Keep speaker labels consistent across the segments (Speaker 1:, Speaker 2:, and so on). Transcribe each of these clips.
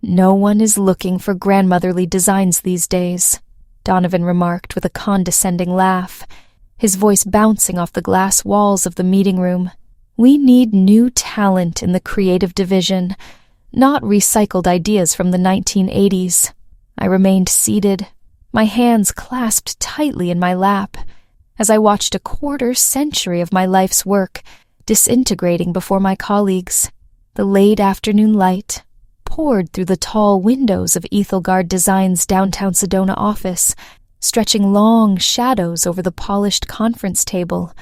Speaker 1: "No one is looking for grandmotherly designs these days," Donovan remarked with a condescending laugh, his voice bouncing off the glass walls of the meeting room. "We need new talent in the creative division, not recycled ideas from the 1980s. I remained seated, my hands clasped tightly in my lap, as I watched a quarter-century of my life's work disintegrating before my colleagues. The late afternoon light poured through the tall windows of Ethelgard Design's downtown Sedona office, stretching long shadows over the polished conference table,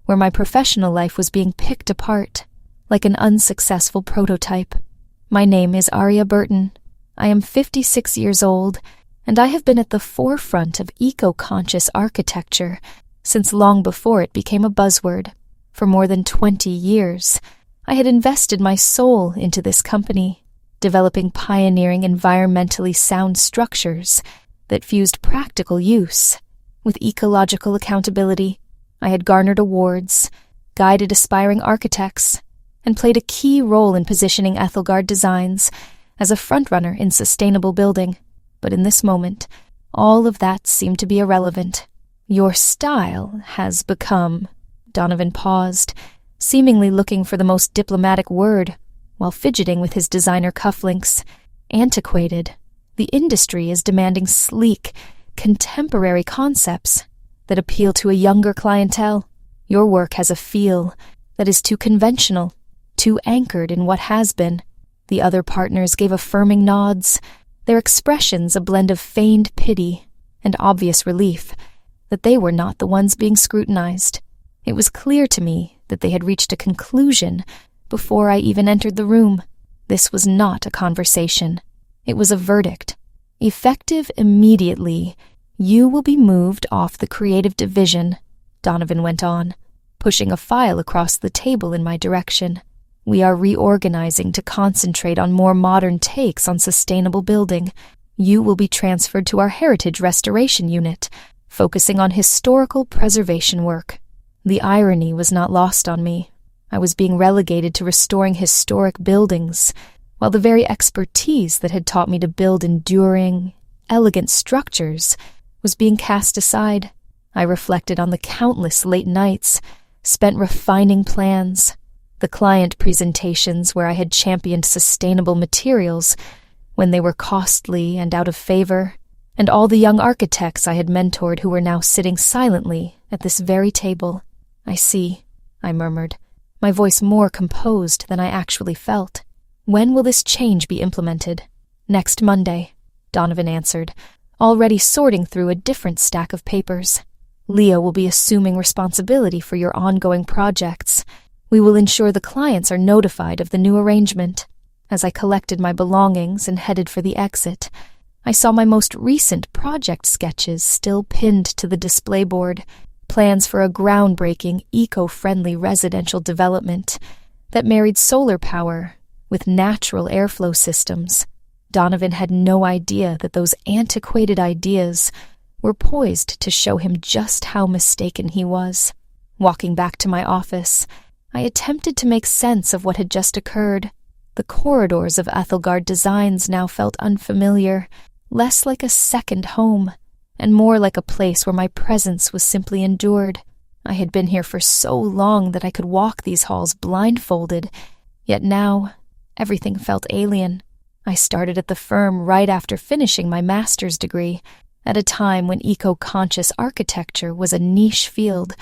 Speaker 1: where my professional life was being picked apart, like an unsuccessful prototype. My name is Aria Burton. I am 56 years old, and I have been at the forefront of eco-conscious architecture since long before it became a buzzword. For more than 20 years, I had invested my soul into this company, developing pioneering environmentally sound structures that fused practical use with ecological accountability. I had garnered awards, guided aspiring architects, and played a key role in positioning Ethelgard Designs as a frontrunner in sustainable building. But in this moment, all of that seemed to be irrelevant. "Your style has become—" Donovan paused, seemingly looking for the most diplomatic word, while fidgeting with his designer cufflinks. "Antiquated. The industry is demanding sleek, contemporary concepts that appeal to a younger clientele. Your work has a feel that is too conventional, too anchored in what has been." The other partners gave affirming nods, their expressions a blend of feigned pity and obvious relief that they were not the ones being scrutinized. It was clear to me that they had reached a conclusion before I even entered the room. This was not a conversation. It was a verdict. "Effective immediately, you will be moved off the creative division," Donovan went on, pushing a file across the table in my direction. "We are reorganizing to concentrate on more modern takes on sustainable building. You will be transferred to our heritage restoration unit, focusing on historical preservation work." The irony was not lost on me. I was being relegated to restoring historic buildings, while the very expertise that had taught me to build enduring, elegant structures was being cast aside. I reflected on the countless late nights spent refining plans, the client presentations where I had championed sustainable materials when they were costly and out of favor, and all the young architects I had mentored who were now sitting silently at this very table. "I see," I murmured, my voice more composed than I actually felt. "When will this change be implemented?" "Next Monday," Donovan answered, already sorting through a different stack of papers. "Leo will be assuming responsibility for your ongoing projects. We will ensure the clients are notified of the new arrangement." As I collected my belongings and headed for the exit, I saw my most recent project sketches still pinned to the display board, plans for a groundbreaking, eco-friendly residential development that married solar power with natural airflow systems. Donovan had no idea that those antiquated ideas were poised to show him just how mistaken he was. Walking back to my office, I attempted to make sense of what had just occurred. The corridors of Ethelgard Designs now felt unfamiliar, less like a second home, and more like a place where my presence was simply endured. I had been here for so long that I could walk these halls blindfolded, yet now everything felt alien. I started at the firm right after finishing my master's degree, at a time when eco-conscious architecture was a niche field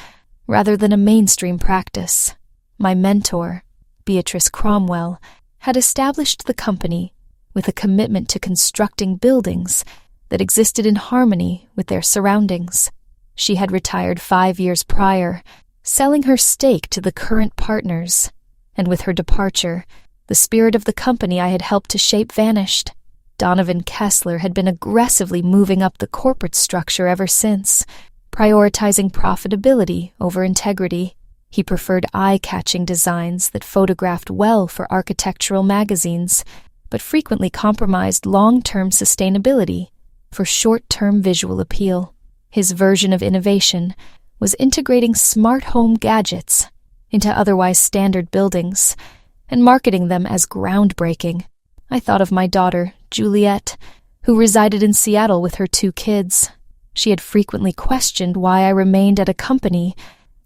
Speaker 1: rather than a mainstream practice. My mentor, Beatrice Cromwell, had established the company with a commitment to constructing buildings that existed in harmony with their surroundings. She had retired 5 years prior, selling her stake to the current partners, and with her departure, the spirit of the company I had helped to shape vanished. Donovan Kessler had been aggressively moving up the corporate structure ever since, prioritizing profitability over integrity. He preferred eye-catching designs that photographed well for architectural magazines, but frequently compromised long-term sustainability for short-term visual appeal. His version of innovation was integrating smart home gadgets into otherwise standard buildings and marketing them as groundbreaking. I thought of my daughter, Juliet, who resided in Seattle with her 2 kids. She had frequently questioned why I remained at a company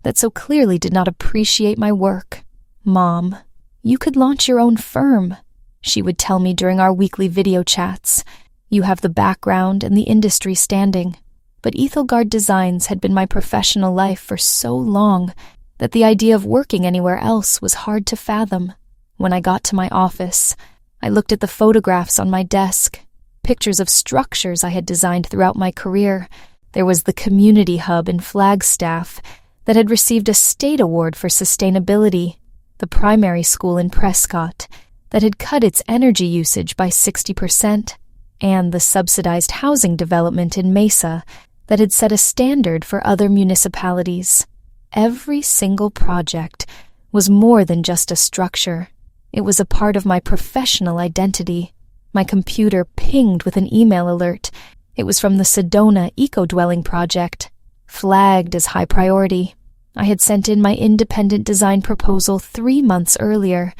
Speaker 1: that so clearly did not appreciate my work. "Mom, you could launch your own firm," she would tell me during our weekly video chats. "You have the background and the industry standing." But Ethelgard Designs had been my professional life for so long that the idea of working anywhere else was hard to fathom. When I got to my office, I looked at the photographs on my desk, pictures of structures I had designed throughout my career. There was the community hub in Flagstaff that had received a state award for sustainability, the primary school in Prescott that had cut its energy usage by 60%, and the subsidized housing development in Mesa that had set a standard for other municipalities. Every single project was more than just a structure. It was a part of my professional identity. My computer pinged with an email alert. It was from the Sedona Eco-Dwelling Project, flagged as high priority. I had sent in my independent design proposal 3 months earlier,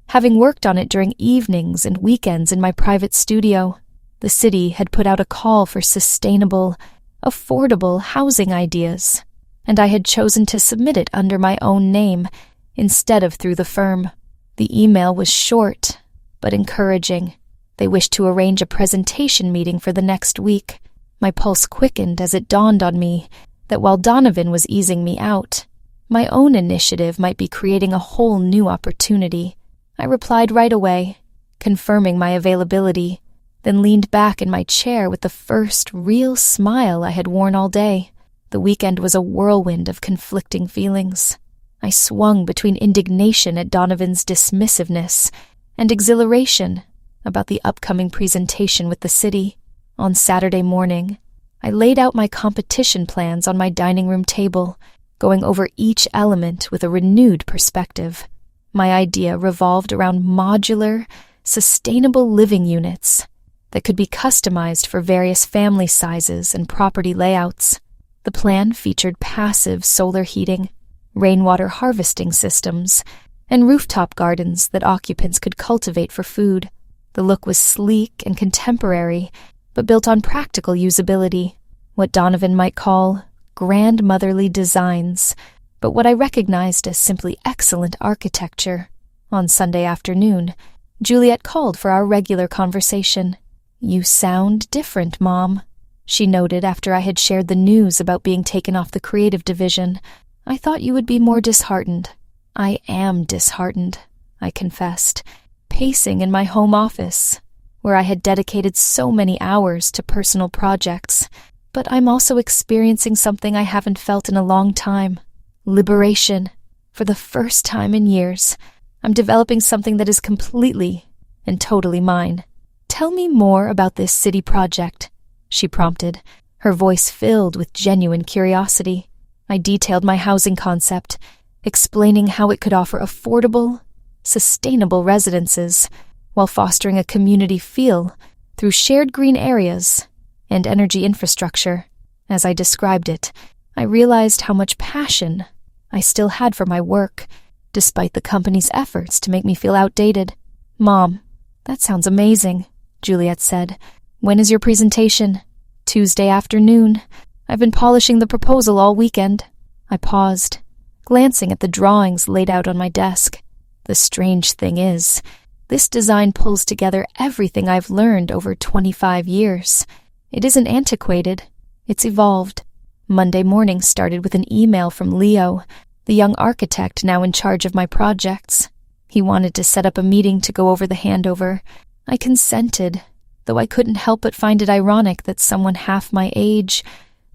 Speaker 1: having worked on it during evenings and weekends in my private studio. The city had put out a call for sustainable, affordable housing ideas, and I had chosen to submit it under my own name instead of through the firm. The email was short, but encouraging. They wished to arrange a presentation meeting for the next week. My pulse quickened as it dawned on me that while Donovan was easing me out, my own initiative might be creating a whole new opportunity. I replied right away, confirming my availability, then leaned back in my chair with the first real smile I had worn all day. The weekend was a whirlwind of conflicting feelings. I swung between indignation at Donovan's dismissiveness and exhilaration about the upcoming presentation with the city. On Saturday morning, I laid out my competition plans on my dining room table, going over each element with a renewed perspective. My idea revolved around modular, sustainable living units that could be customized for various family sizes and property layouts. The plan featured passive solar heating, rainwater harvesting systems, and rooftop gardens that occupants could cultivate for food. The look was sleek and contemporary, but built on practical usability, what Donovan might call grandmotherly designs, but what I recognized as simply excellent architecture. On Sunday afternoon, Juliet called for our regular conversation. "You sound different, Mom," she noted after I had shared the news about being taken off the creative division. "I thought you would be more disheartened." "I am disheartened," I confessed, pacing in my home office, where I had dedicated so many hours to personal projects. "But I'm also experiencing something I haven't felt in a long time. Liberation. For the first time in years, I'm developing something that is completely and totally mine." "Tell me more about this city project," she prompted, her voice filled with genuine curiosity. I detailed my housing concept, explaining how it could offer affordable, sustainable residences while fostering a community feel through shared green areas and energy infrastructure. As I described it, I realized how much passion I still had for my work, despite the company's efforts to make me feel outdated. "Mom, that sounds amazing," Juliet said. "When is your presentation?" "Tuesday afternoon. I've been polishing the proposal all weekend." I paused, glancing at the drawings laid out on my desk. The strange thing is, this design pulls together everything I've learned over 25 years. It isn't antiquated, it's evolved. Monday morning started with an email from Leo, the young architect now in charge of my projects. He wanted to set up a meeting to go over the handover. I consented, though I couldn't help but find it ironic that someone half my age,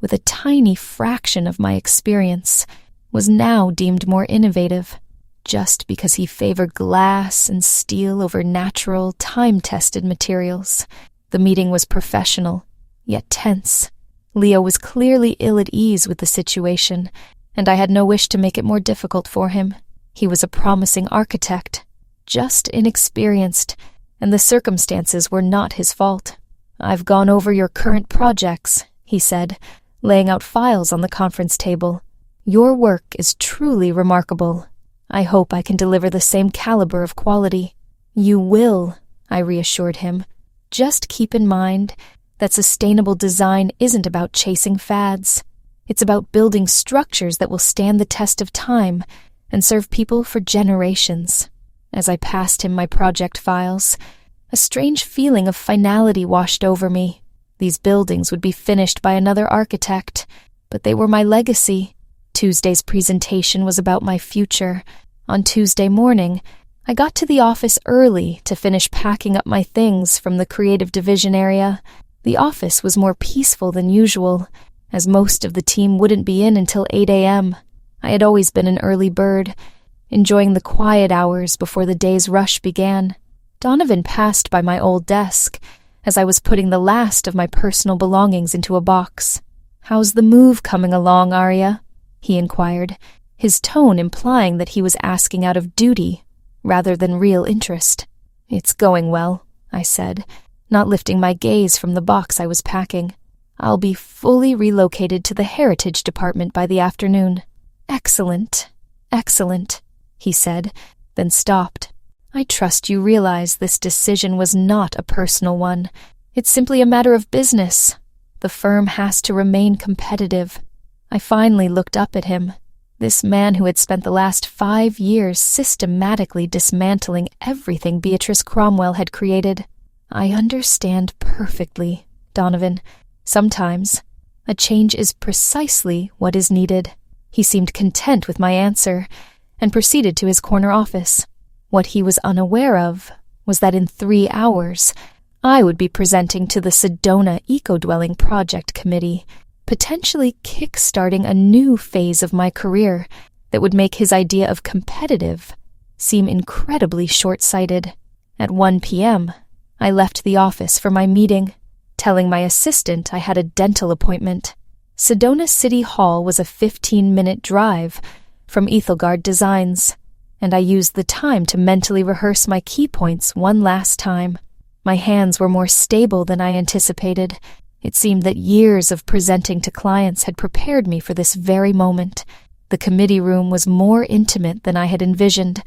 Speaker 1: with a tiny fraction of my experience, was now deemed more innovative, just because he favored glass and steel over natural, time-tested materials. The meeting was professional, yet tense. Leo was clearly ill at ease with the situation, and I had no wish to make it more difficult for him. He was a promising architect, just inexperienced, and the circumstances were not his fault. "I've gone over your current projects," he said, laying out files on the conference table. "Your work is truly remarkable. I hope I can deliver the same caliber of quality." "You will," I reassured him. Just keep in mind that sustainable design isn't about chasing fads. It's about building structures that will stand the test of time and serve people for generations. As I passed him my project files, a strange feeling of finality washed over me. These buildings would be finished by another architect, but they were my legacy. Tuesday's presentation was about my future. On Tuesday morning, I got to the office early to finish packing up my things from the creative division area. The office was more peaceful than usual, as most of the team wouldn't be in until 8 a.m. I had always been an early bird, enjoying the quiet hours before the day's rush began. Donovan passed by my old desk as I was putting the last of my personal belongings into a box. "How's the move coming along, Arya?" he inquired, his tone implying that he was asking out of duty rather than real interest. "It's going well," I said, not lifting my gaze from the box I was packing. "I'll be fully relocated to the Heritage Department by the afternoon." "Excellent, excellent," he said, then stopped. "I trust you realize this decision was not a personal one. It's simply a matter of business. The firm has to remain competitive." I finally looked up at him. This man who had spent the last 5 years systematically dismantling everything Beatrice Cromwell had created. "I understand perfectly, Donovan. Sometimes a change is precisely what is needed." He seemed content with my answer and proceeded to his corner office. What he was unaware of was that in 3 hours, I would be presenting to the Sedona Eco-Dwelling Project Committee, potentially kick-starting a new phase of my career that would make his idea of competitive seem incredibly short-sighted. At 1 p.m., I left the office for my meeting, telling my assistant I had a dental appointment. Sedona City Hall was a 15-minute drive from Ethelgard Designs, and I used the time to mentally rehearse my key points one last time. My hands were more stable than I anticipated. It seemed that years of presenting to clients had prepared me for this very moment. The committee room was more intimate than I had envisioned,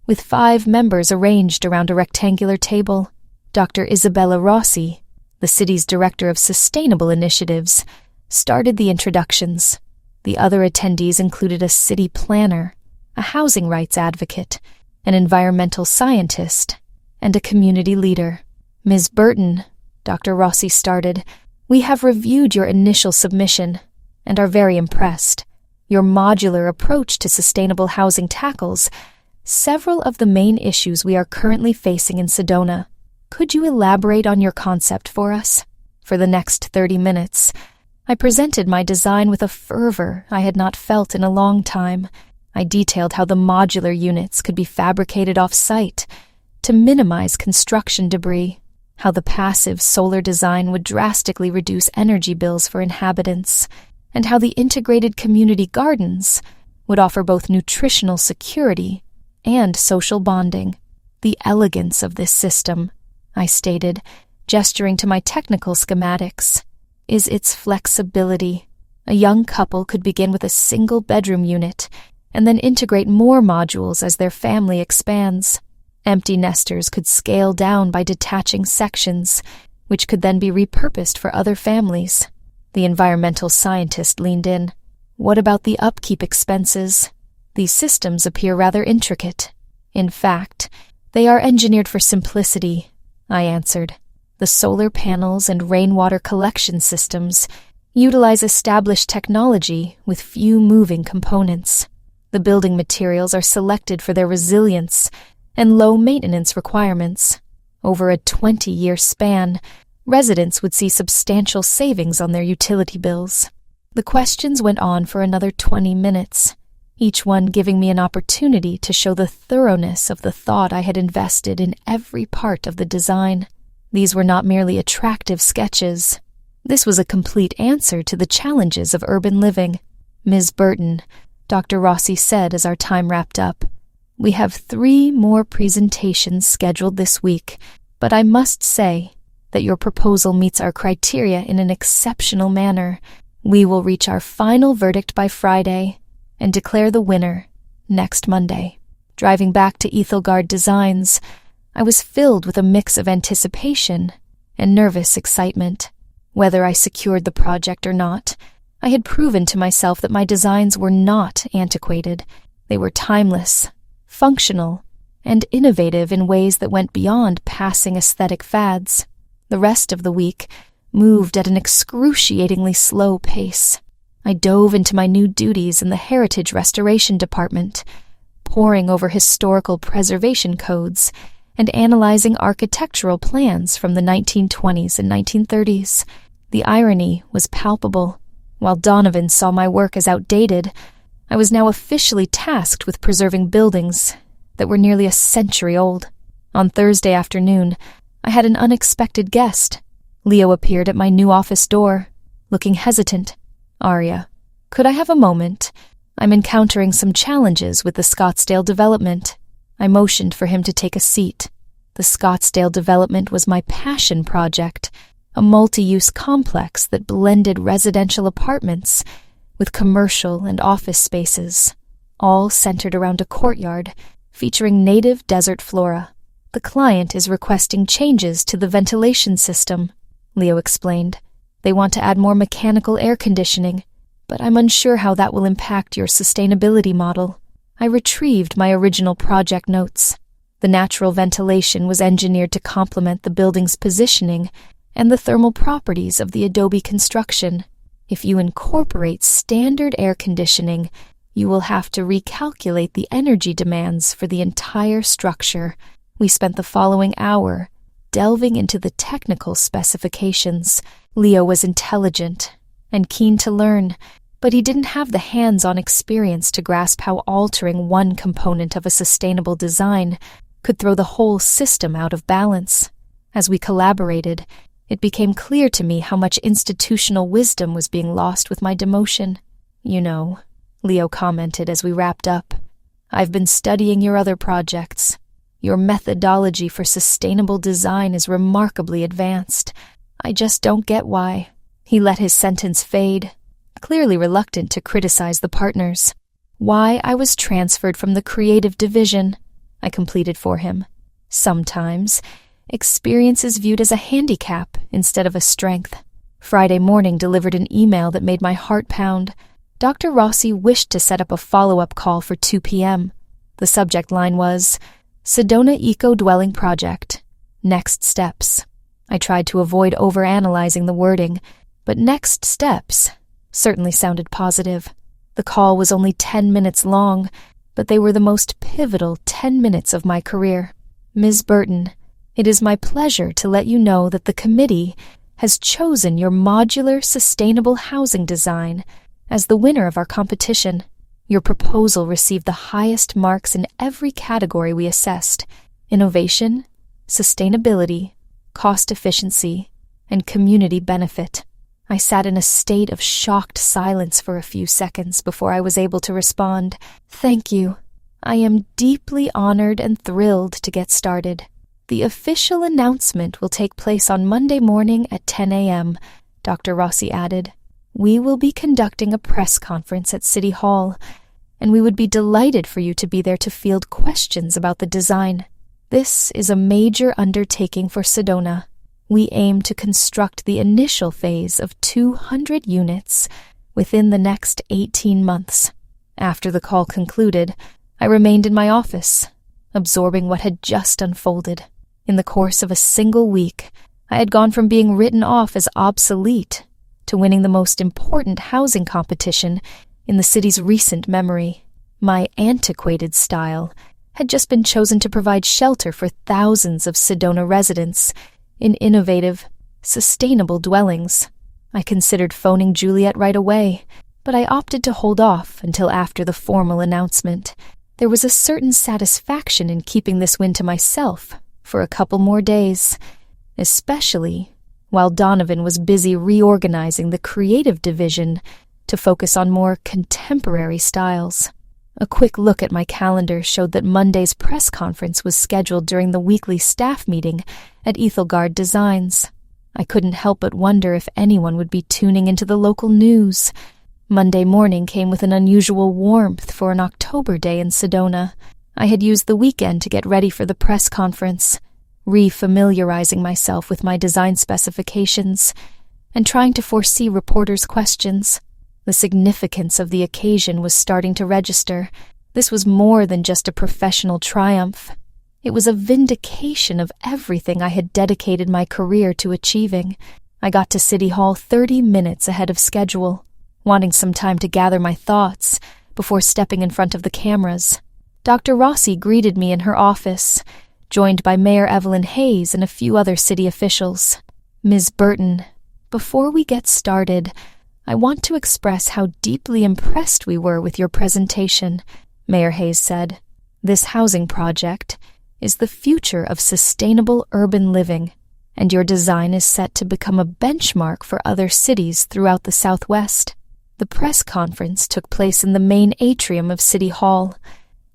Speaker 1: with 5 members arranged around a rectangular table. Dr. Isabella Rossi, the city's director of sustainable initiatives, started the introductions. The other attendees included a city planner, a housing rights advocate, an environmental scientist, and a community leader. "Ms. Burton," Dr. Rossi started, "we have reviewed your initial submission and are very impressed. Your modular approach to sustainable housing tackles several of the main issues we are currently facing in Sedona. Could you elaborate on your concept for us?" For the next 30 minutes, I presented my design with a fervor I had not felt in a long time. I detailed how the modular units could be fabricated off-site to minimize construction debris, how the passive solar design would drastically reduce energy bills for inhabitants, and how the integrated community gardens would offer both nutritional security and social bonding. "The elegance of this system," I stated, gesturing to my technical schematics, "is its flexibility. A young couple could begin with a single bedroom unit and then integrate more modules as their family expands. Empty nesters could scale down by detaching sections, which could then be repurposed for other families." The environmental scientist leaned in. "What about the upkeep expenses? These systems appear rather intricate." "In fact, they are engineered for simplicity," I answered. "The solar panels and rainwater collection systems utilize established technology with few moving components. The building materials are selected for their resilience and low maintenance requirements. Over a 20-year span, residents would see substantial savings on their utility bills." The questions went on for another 20 minutes, each one giving me an opportunity to show the thoroughness of the thought I had invested in every part of the design. These were not merely attractive sketches. This was a complete answer to the challenges of urban living. "Ms. Burton," Dr. Rossi said as our time wrapped up, "we have 3 more presentations scheduled this week, but I must say that your proposal meets our criteria in an exceptional manner. We will reach our final verdict by Friday and declare the winner next Monday." Driving back to Ethelgard Designs, I was filled with a mix of anticipation and nervous excitement. Whether I secured the project or not, I had proven to myself that my designs were not antiquated. They were timeless, functional, and innovative in ways that went beyond passing aesthetic fads. The rest of the week moved at an excruciatingly slow pace. I dove into my new duties in the Heritage Restoration Department, poring over historical preservation codes and analyzing architectural plans from the 1920s and 1930s. The irony was palpable. While Donovan saw my work as outdated, I was now officially tasked with preserving buildings that were nearly a century old. On Thursday afternoon, I had an unexpected guest. Leo appeared at my new office door, looking hesitant. "Arya, could I have a moment? I'm encountering some challenges with the Scottsdale development." I motioned for him to take a seat. The Scottsdale development was my passion project, a multi-use complex that blended residential apartments with commercial and office spaces, all centered around a courtyard featuring native desert flora. "The client is requesting changes to the ventilation system," Leo explained. "They want to add more mechanical air conditioning, but I'm unsure how that will impact your sustainability model." I retrieved my original project notes. The natural ventilation was engineered to complement the building's positioning and the thermal properties of the adobe construction. If you incorporate standard air conditioning, you will have to recalculate the energy demands for the entire structure. We spent the following hour delving into the technical specifications. Leo was intelligent and keen to learn, but he didn't have the hands-on experience to grasp how altering one component of a sustainable design could throw the whole system out of balance. As we collaborated, it became clear to me how much institutional wisdom was being lost with my demotion. "You know," Leo commented as we wrapped up, "I've been studying your other projects. Your methodology for sustainable design is remarkably advanced. I just don't get why." He let his sentence fade, clearly reluctant to criticize the partners. "Why I was transferred from the creative division," I completed for him. "Sometimes experience is viewed as a handicap instead of a strength." Friday morning delivered an email that made my heart pound. Dr. Rossi wished to set up a follow-up call for 2 p.m. The subject line was, "Sedona Eco-Dwelling Project. Next Steps." I tried to avoid overanalyzing the wording, but next steps certainly sounded positive. The call was only 10 minutes long, but they were the most pivotal 10 minutes of my career. "Ms. Burton, it is my pleasure to let you know that the committee has chosen your modular sustainable housing design as the winner of our competition. Your proposal received the highest marks in every category we assessed: innovation, sustainability, cost efficiency, and community benefit." I sat in a state of shocked silence for a few seconds before I was able to respond. "Thank you. I am deeply honored and thrilled to get started. The official announcement will take place on Monday morning at 10 a.m., Dr. Rossi added. "We will be conducting a press conference at City Hall, and we would be delighted for you to be there to field questions about the design. This is a major undertaking for Sedona. We aim to construct the initial phase of 200 units within the next 18 months. After the call concluded, I remained in my office, absorbing what had just unfolded. In the course of a single week, I had gone from being written off as obsolete to winning the most important housing competition in the city's recent memory. My antiquated style had just been chosen to provide shelter for thousands of Sedona residents in innovative, sustainable dwellings. I considered phoning Juliet right away, but I opted to hold off until after the formal announcement. There was a certain satisfaction in keeping this win to myself for a couple more days, especially while Donovan was busy reorganizing the creative division to focus on more contemporary styles. A quick look at my calendar showed that Monday's press conference was scheduled during the weekly staff meeting at Ethelgard Designs. I couldn't help but wonder if anyone would be tuning into the local news. Monday morning came with an unusual warmth for an October day in Sedona. I had used the weekend to get ready for the press conference, re-familiarizing myself with my design specifications and trying to foresee reporters' questions. The significance of the occasion was starting to register. This was more than just a professional triumph. It was a vindication of everything I had dedicated my career to achieving. I got to City Hall 30 minutes ahead of schedule, wanting some time to gather my thoughts before stepping in front of the cameras. Dr. Rossi greeted me in her office, joined by Mayor Evelyn Hayes and a few other city officials. Ms. Burton, before we get started, I want to express how deeply impressed we were with your presentation, Mayor Hayes said. This housing project is the future of sustainable urban living, and your design is set to become a benchmark for other cities throughout the Southwest. The press conference took place in the main atrium of City Hall,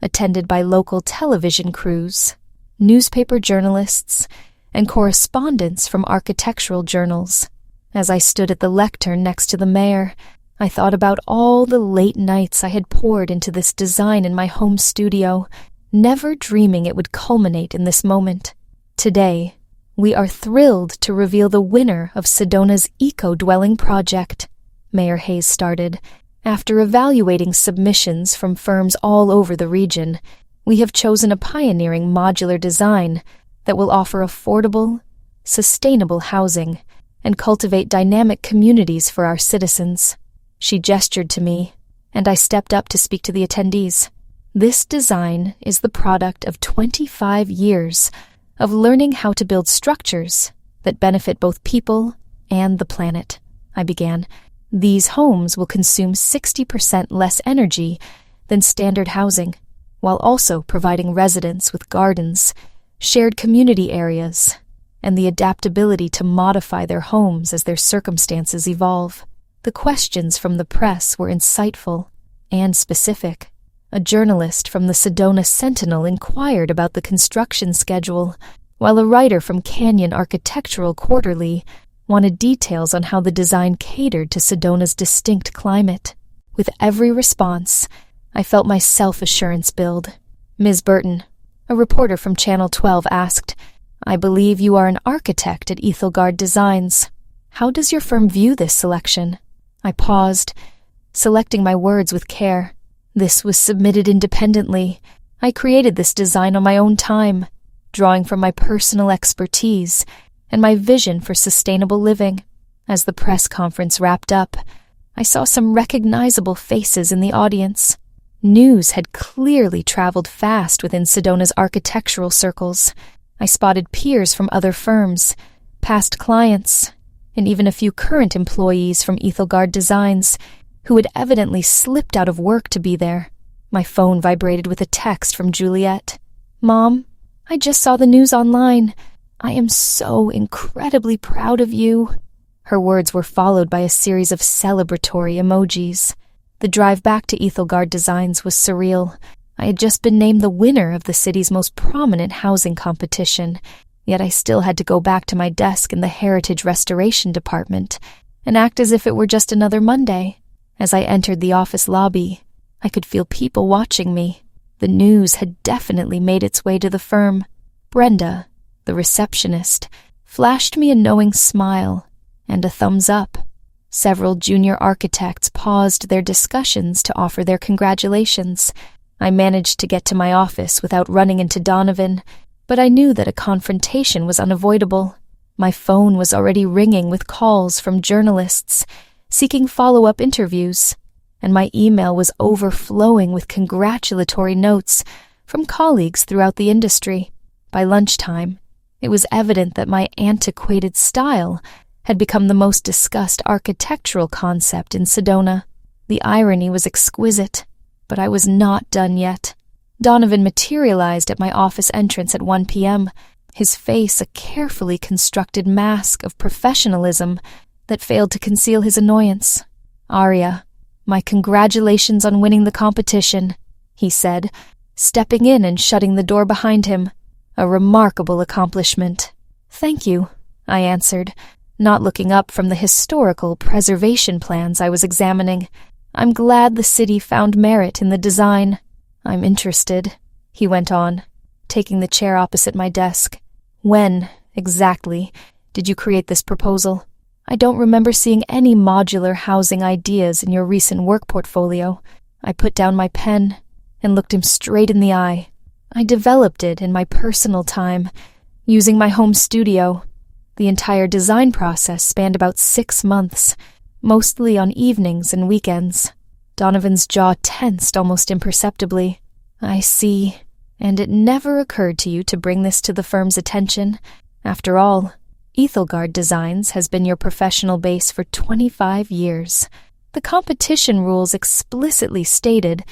Speaker 1: attended by local television crews, newspaper journalists, and correspondents from architectural journals. As I stood at the lectern next to the mayor, I thought about all the late nights I had poured into this design in my home studio, never dreaming it would culminate in this moment. Today, we are thrilled to reveal the winner of Sedona's eco-dwelling project, Mayor Hayes started. After evaluating submissions from firms all over the region, we have chosen a pioneering modular design that will offer affordable, sustainable housing and cultivate dynamic communities for our citizens. She gestured to me, and I stepped up to speak to the attendees. This design is the product of 25 years of learning how to build structures that benefit both people and the planet, I began. These homes will consume 60% less energy than standard housing, while also providing residents with gardens, shared community areas, and the adaptability to modify their homes as their circumstances evolve. The questions from the press were insightful and specific. A journalist from the Sedona Sentinel inquired about the construction schedule, while a writer from Canyon Architectural Quarterly wanted details on how the design catered to Sedona's distinct climate. With every response, I felt my self-assurance build. Ms. Burton, a reporter from Channel 12, asked, "I believe you are an architect at Ethelgard Designs. How does your firm view this selection?" I paused, selecting my words with care. This was submitted independently. I created this design on my own time, drawing from my personal expertise and my vision for sustainable living. As the press conference wrapped up, I saw some recognizable faces in the audience. News had clearly traveled fast within Sedona's architectural circles. I spotted peers from other firms, past clients, and even a few current employees from Ethelgard Designs who had evidently slipped out of work to be there. My phone vibrated with a text from Juliet. "Mom, I just saw the news online. I am so incredibly proud of you." Her words were followed by a series of celebratory emojis. The drive back to Ethelgard Designs was surreal. I had just been named the winner of the city's most prominent housing competition, yet I still had to go back to my desk in the Heritage Restoration Department and act as if it were just another Monday. As I entered the office lobby, I could feel people watching me. The news had definitely made its way to the firm. Brenda, the receptionist, flashed me a knowing smile and a thumbs up. Several junior architects paused their discussions to offer their congratulations. I managed to get to my office without running into Donovan, but I knew that a confrontation was unavoidable. My phone was already ringing with calls from journalists seeking follow-up interviews, and my email was overflowing with congratulatory notes from colleagues throughout the industry. By lunchtime, it was evident that my antiquated style had become the most discussed architectural concept in Sedona. The irony was exquisite, but I was not done yet. Donovan materialized at my office entrance at 1 p.m., his face a carefully constructed mask of professionalism that failed to conceal his annoyance. "Aria, my congratulations on winning the competition," he said, stepping in and shutting the door behind him. "A remarkable accomplishment." "Thank you," I answered, not looking up from the historical preservation plans I was examining. "I'm glad the city found merit in the design." "I'm interested," he went on, taking the chair opposite my desk. When, exactly, did you create this proposal? I don't remember seeing any modular housing ideas in your recent work portfolio. I put down my pen and looked him straight in the eye. I developed it in my personal time, using my home studio. The entire design process spanned about 6 months, mostly on evenings and weekends. Donovan's jaw tensed almost imperceptibly. I see. And it never occurred to you to bring this to the firm's attention. After all, Ethelgard Designs has been your professional base for 25 years. The competition rules explicitly stated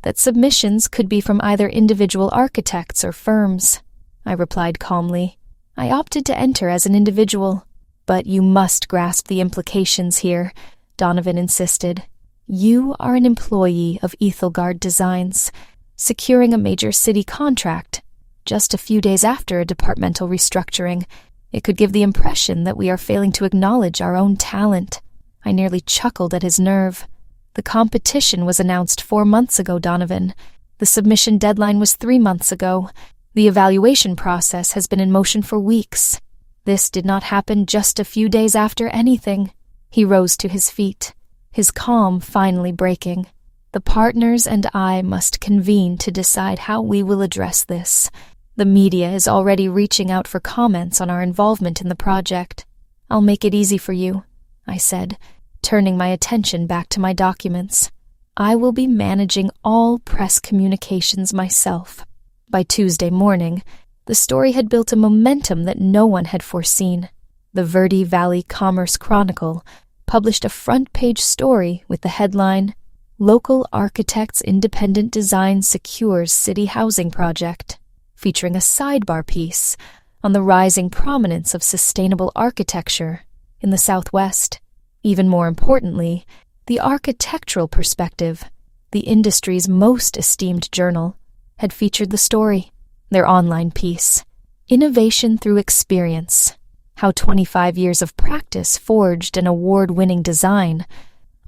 Speaker 1: that submissions could be from either individual architects or firms. I replied calmly. I opted to enter as an individual. But you must grasp the implications here, Donovan insisted. You are an employee of Ethelgard Designs, securing a major city contract just a few days after a departmental restructuring. It could give the impression that we are failing to acknowledge our own talent. I nearly chuckled at his nerve. The competition was announced 4 months ago, Donovan. The submission deadline was 3 months ago. The evaluation process has been in motion for weeks. This did not happen just a few days after anything. He rose to his feet, his calm finally breaking. The partners and I must convene to decide how we will address this. The media is already reaching out for comments on our involvement in the project. I'll make it easy for you, I said, turning my attention back to my documents. I will be managing all press communications myself. By Tuesday morning, the story had built a momentum that no one had foreseen. The Verde Valley Commerce Chronicle published a front-page story with the headline, Local Architects' Independent Design Secures City Housing Project, featuring a sidebar piece on the rising prominence of sustainable architecture in the Southwest. Even more importantly, the Architectural Perspective, the industry's most esteemed journal, had featured the story. Their online piece, Innovation Through Experience, How 25 Years of Practice Forged an Award-Winning Design,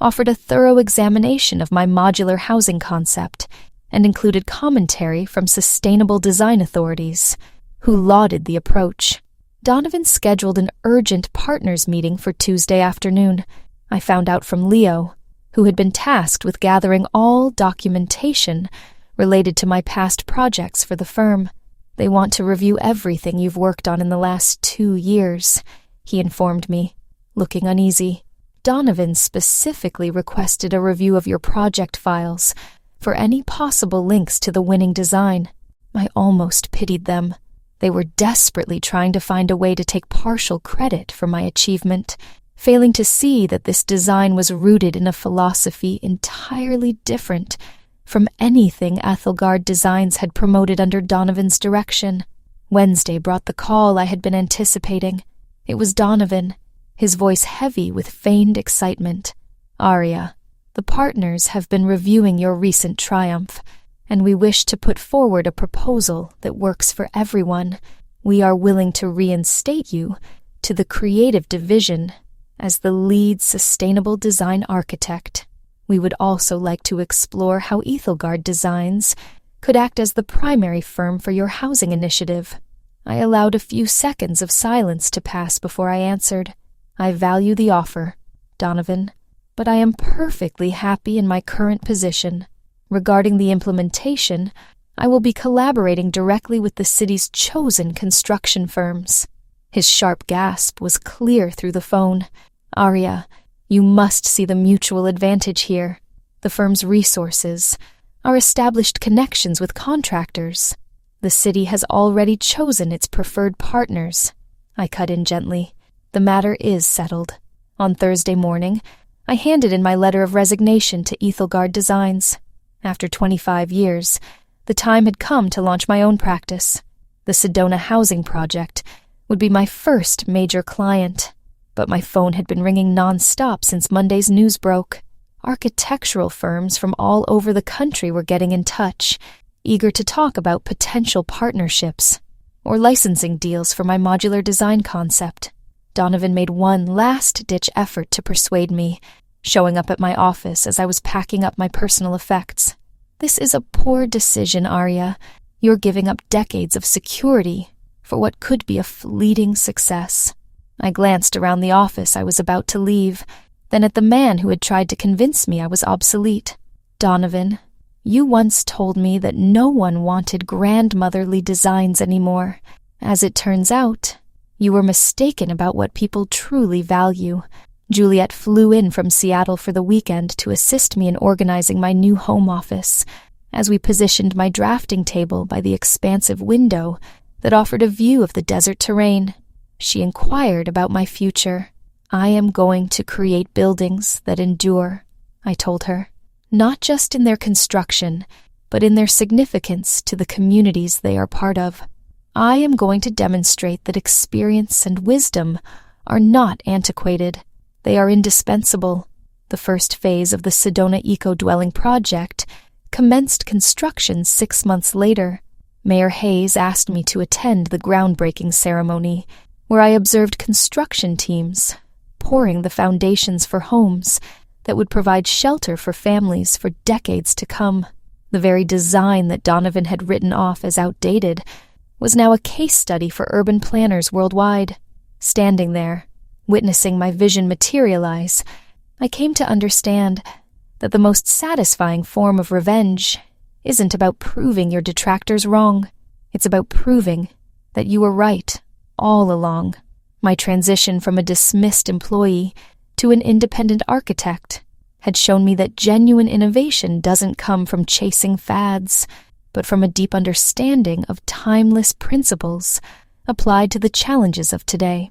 Speaker 1: offered a thorough examination of my modular housing concept and included commentary from sustainable design authorities, who lauded the approach. Donovan scheduled an urgent partners meeting for Tuesday afternoon. I found out from Leo, who had been tasked with gathering all documentation related to my past projects for the firm. They want to review everything you've worked on in the last 2 years, he informed me, looking uneasy. Donovan specifically requested a review of your project files for any possible links to the winning design. I almost pitied them. They were desperately trying to find a way to take partial credit for my achievement, failing to see that this design was rooted in a philosophy entirely different from anything Ethelgard Designs had promoted under Donovan's direction. Wednesday brought the call I had been anticipating. It was Donovan, his voice heavy with feigned excitement. Aria, the partners have been reviewing your recent triumph, and we wish to put forward a proposal that works for everyone. We are willing to reinstate you to the creative division as the lead sustainable design architect. We would also like to explore how Ethelgard Designs could act as the primary firm for your housing initiative. I allowed a few seconds of silence to pass before I answered. I value the offer, Donovan, but I am perfectly happy in my current position. Regarding the implementation, I will be collaborating directly with the city's chosen construction firms. His sharp gasp was clear through the phone. Aria, you must see the mutual advantage here. The firm's resources, our established connections with contractors. The city has already chosen its preferred partners. I cut in gently. The matter is settled. On Thursday morning, I handed in my letter of resignation to Ethelgard Designs. After 25 years, the time had come to launch my own practice. The Sedona Housing Project would be my first major client, but my phone had been ringing non-stop since Monday's news broke. Architectural firms from all over the country were getting in touch, eager to talk about potential partnerships or licensing deals for my modular design concept. Donovan made one last-ditch effort to persuade me, showing up at my office as I was packing up my personal effects. This is a poor decision, Aria. You're giving up decades of security for what could be a fleeting success. I glanced around the office I was about to leave, then at the man who had tried to convince me I was obsolete. Donovan, you once told me that no one wanted grandmotherly designs anymore. As it turns out, you were mistaken about what people truly value. Juliet flew in from Seattle for the weekend to assist me in organizing my new home office. As we positioned my drafting table by the expansive window that offered a view of the desert terrain, she inquired about my future. I am going to create buildings that endure, I told her, not just in their construction, but in their significance to the communities they are part of. I am going to demonstrate that experience and wisdom are not antiquated. They are indispensable. The first phase of the Sedona Eco-Dwelling Project commenced construction 6 months later. Mayor Hayes asked me to attend the groundbreaking ceremony, where I observed construction teams pouring the foundations for homes that would provide shelter for families for decades to come. The very design that Donovan had written off as outdated was now a case study for urban planners worldwide. Standing there, witnessing my vision materialize, I came to understand that the most satisfying form of revenge isn't about proving your detractors wrong. It's about proving that you were right all along. My transition from a dismissed employee to an independent architect had shown me that genuine innovation doesn't come from chasing fads, but from a deep understanding of timeless principles applied to the challenges of today.